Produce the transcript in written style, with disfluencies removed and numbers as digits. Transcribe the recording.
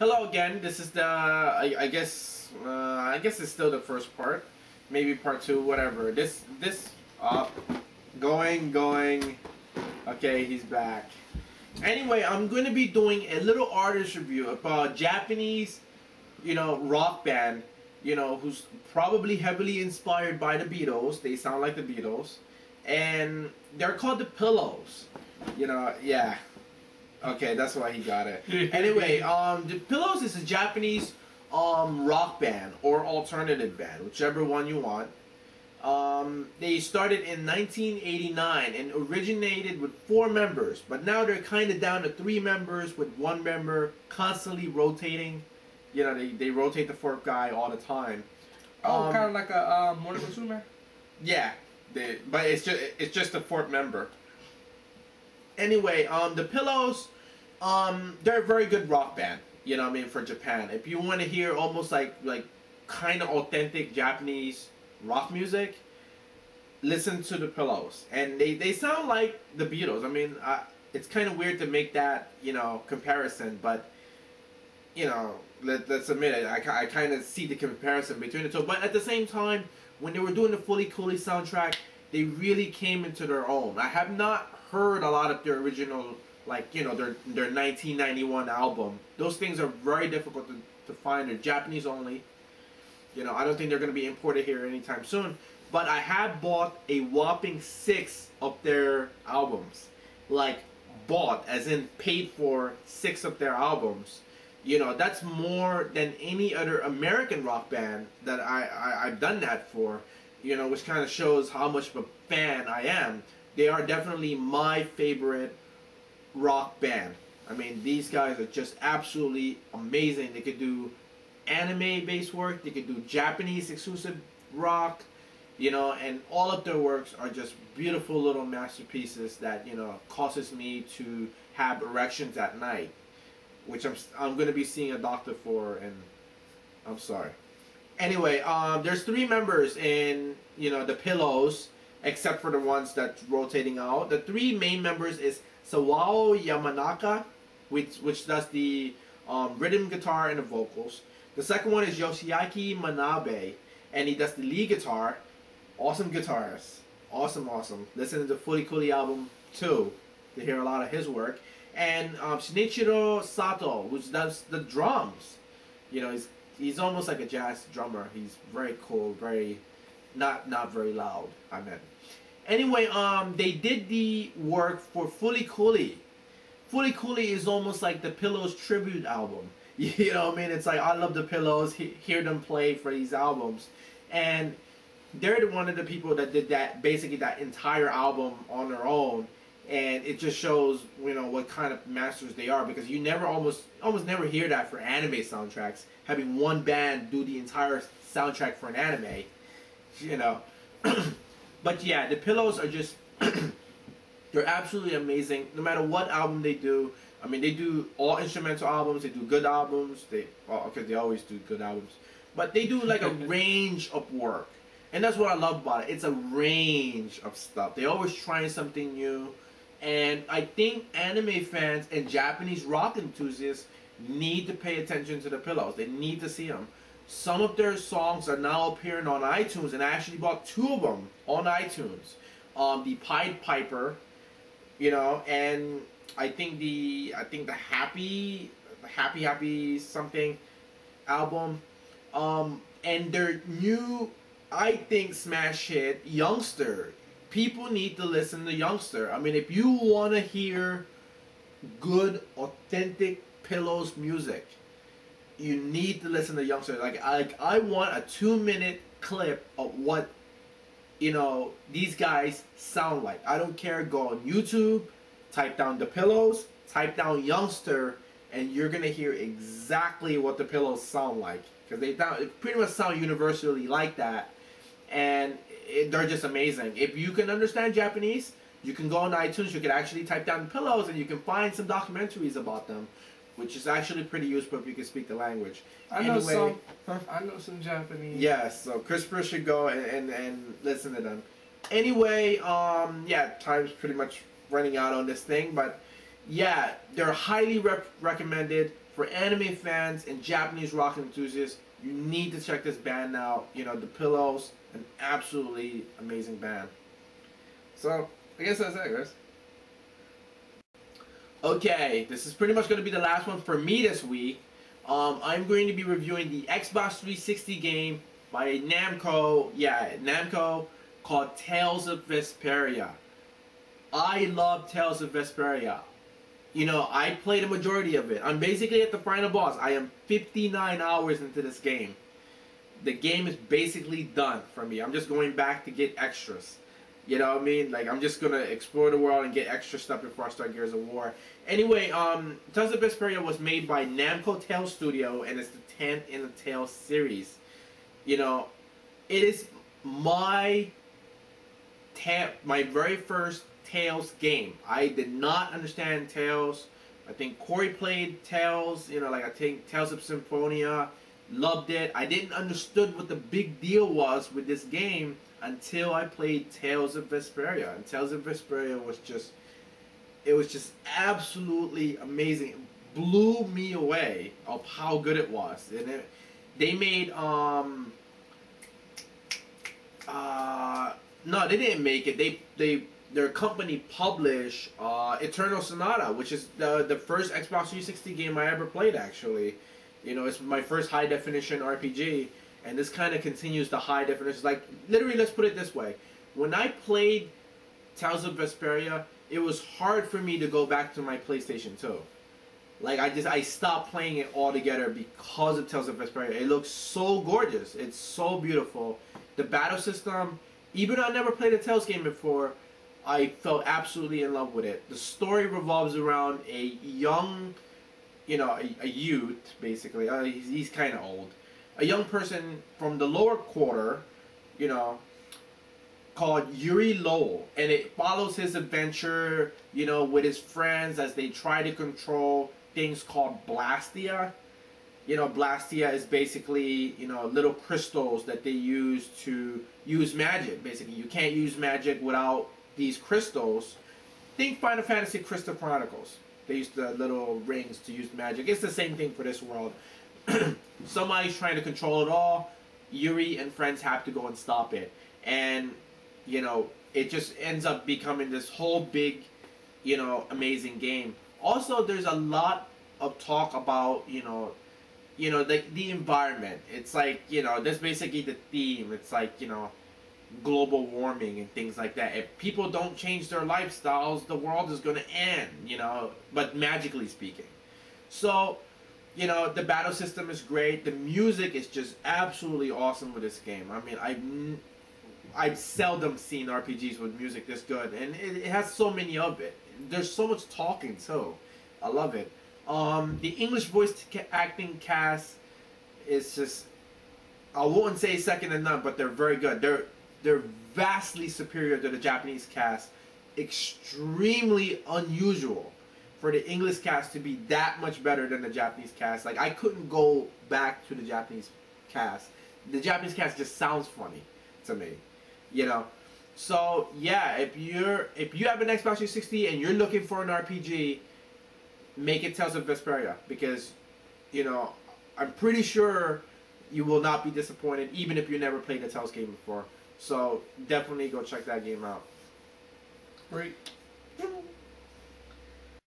Hello again. This is the I guess it's still the first part, maybe part two, whatever. This up, going. Okay, he's back. Anyway, I'm going to be doing a little artist review about a Japanese, rock band, who's probably heavily inspired by the Beatles. They sound like the Beatles, and they're called the Pillows. Yeah. Okay, that's why he got it. Anyway, the Pillows is a Japanese rock band or alternative band, whichever one you want. They started in 1989 and originated with 4 members, but now they're kind of down to 3 members with 1 member constantly rotating. They rotate the 4th guy all the time. Kind of like a Morning Musume? Yeah, but it's just the 4th member. Anyway, the Pillows, they're a very good rock band, for Japan. If you want to hear almost like kind of authentic Japanese rock music, listen to the Pillows. And they sound like the Beatles. It's kind of weird to make that, comparison, but, let's admit it, I kind of see the comparison between the two. But at the same time, when they were doing the Fully Cooley soundtrack, they really came into their own. I have not heard a lot of their original, their 1991 album. Those things are very difficult to find. They're Japanese only. I don't think they're going to be imported here anytime soon. But I have bought a whopping 6 of their albums. Bought, as in paid for 6 of their albums. That's more than any other American rock band that I've done that for. Which kind of shows how much of a fan I am. They are definitely my favorite rock band. These guys are just absolutely amazing. They could do anime-based work. They could do Japanese exclusive rock. And all of their works are just beautiful little masterpieces that, causes me to have erections at night. Which I'm going to be seeing a doctor for, and I'm sorry. Anyway, there's 3 members in, the Pillows, except for the ones that's rotating out. The 3 main members is Sawao Yamanaka, which does the rhythm guitar and the vocals. The second one is Yoshiaki Manabe, and he does the lead guitar. Awesome guitarist. Awesome. Listen to the Fully Cooley album too to hear a lot of his work. And Shinichiro Sato, which does the drums. He's almost like a jazz drummer. He's very cool, very not very loud. Anyway, they did the work for Fully Cooley. Fully Cooley is almost like the Pillows tribute album. It's like I love the Pillows. Hear them play for these albums, and they're one of the people that did basically that entire album on their own. And it just shows, what kind of masters they are, because you almost never hear that for anime soundtracks, having one band do the entire soundtrack for an anime, But yeah, the Pillows are just, they're absolutely amazing. No matter what album they do, they do all instrumental albums, they do good albums, because they always do good albums, but they do like a range of work. And that's what I love about it. It's a range of stuff. They're always trying something new. And I think anime fans and Japanese rock enthusiasts need to pay attention to the Pillows. They need to see them. Some of their songs are now appearing on iTunes, and I actually bought 2 of them on iTunes. The Pied Piper, and I think the Happy something album, and their new, I think, smash hit, Youngster. People need to listen to Youngster. If you want to hear good, authentic Pillows music, you need to listen to Youngster. I want a 2-minute clip of what, these guys sound like. I don't care. Go on YouTube, type down the Pillows, type down Youngster, and you're going to hear exactly what the Pillows sound like. Because they pretty much sound universally like that. And they're just amazing. If you can understand Japanese, you can go on iTunes, you can actually type down Pillows, and you can find some documentaries about them, which is actually pretty useful if you can speak the language. I know some Japanese. Yes, so Christopher should go and listen to them. Anyway, yeah, time's pretty much running out on this thing, but yeah, they're highly recommended for anime fans and Japanese rock enthusiasts. You need to check this band out. You know, The Pillows, an absolutely amazing band. So, I guess that's it, guys. Okay, this is pretty much going to be the last one for me this week. I'm going to be reviewing the Xbox 360 game by Namco. Yeah, Namco, called Tales of Vesperia. I love Tales of Vesperia. You know, I played a majority of it. I'm basically at the final boss. I am 59 hours into this game. The game is basically done for me. I'm just going back to get extras. You know what I mean? Like, I'm just going to explore the world and get extra stuff before I start Gears of War. Anyway, Tales of Vesperia was made by Namco Tales Studio, and it's the 10th in the Tales series. You know, it is my very first Tales game. I did not understand Tales. I think Corey played Tales, you know, like I think Tales of Symphonia, loved it. I didn't understood what the big deal was with this game until I played Tales of Vesperia. And Tales of Vesperia was just, it was just absolutely amazing. It blew me away of how good it was. And they made no, they didn't make it. Their company published Eternal Sonata, which is the first Xbox 360 game I ever played, actually. You know, it's my first high definition RPG, and this kind of continues the high definition. Like, literally, let's put it this way. When I played Tales of Vesperia, it was hard for me to go back to my PlayStation 2. Like, I stopped playing it altogether because of Tales of Vesperia. It looks so gorgeous. It's so beautiful. The battle system, even though I never played a Tales game before, I fell absolutely in love with it. The story revolves around a young, you know, a youth, basically. He's kind of old. A young person from the lower quarter, you know, called Yuri Lowell. And it follows his adventure, you know, with his friends as they try to control things called Blastia. You know, Blastia is basically, you know, little crystals that they use to use magic, basically. You can't use magic without these crystals. Think Final Fantasy Crystal Chronicles. They use the little rings to use magic. It's the same thing for this world. Somebody's trying to control it all. Yuri and friends have to go and stop it. And, you know, it just ends up becoming this whole big, you know, amazing game. Also, there's a lot of talk about, you know, the environment. It's like, you know, that's basically the theme. It's like, you know, global warming and things like that. If people don't change their lifestyles, the world is going to end, you know, but magically speaking. So, you know, the battle system is great. The music is just absolutely awesome with this game. I mean, I've seldom seen RPGs with music this good, and it has so many of it. There's so much talking too. I love it. The English voice acting cast is just, I wouldn't say second to none, but they're very good. They're vastly superior to the Japanese cast. Extremely unusual for the English cast to be that much better than the Japanese cast. Like, I couldn't go back to the Japanese cast. The Japanese cast just sounds funny to me, you know. So yeah, if you have an Xbox 360 and you're looking for an RPG, make it Tales of Vesperia, because, you know, I'm pretty sure you will not be disappointed, even if you never played a Tales game before. So definitely go check that game out. Great.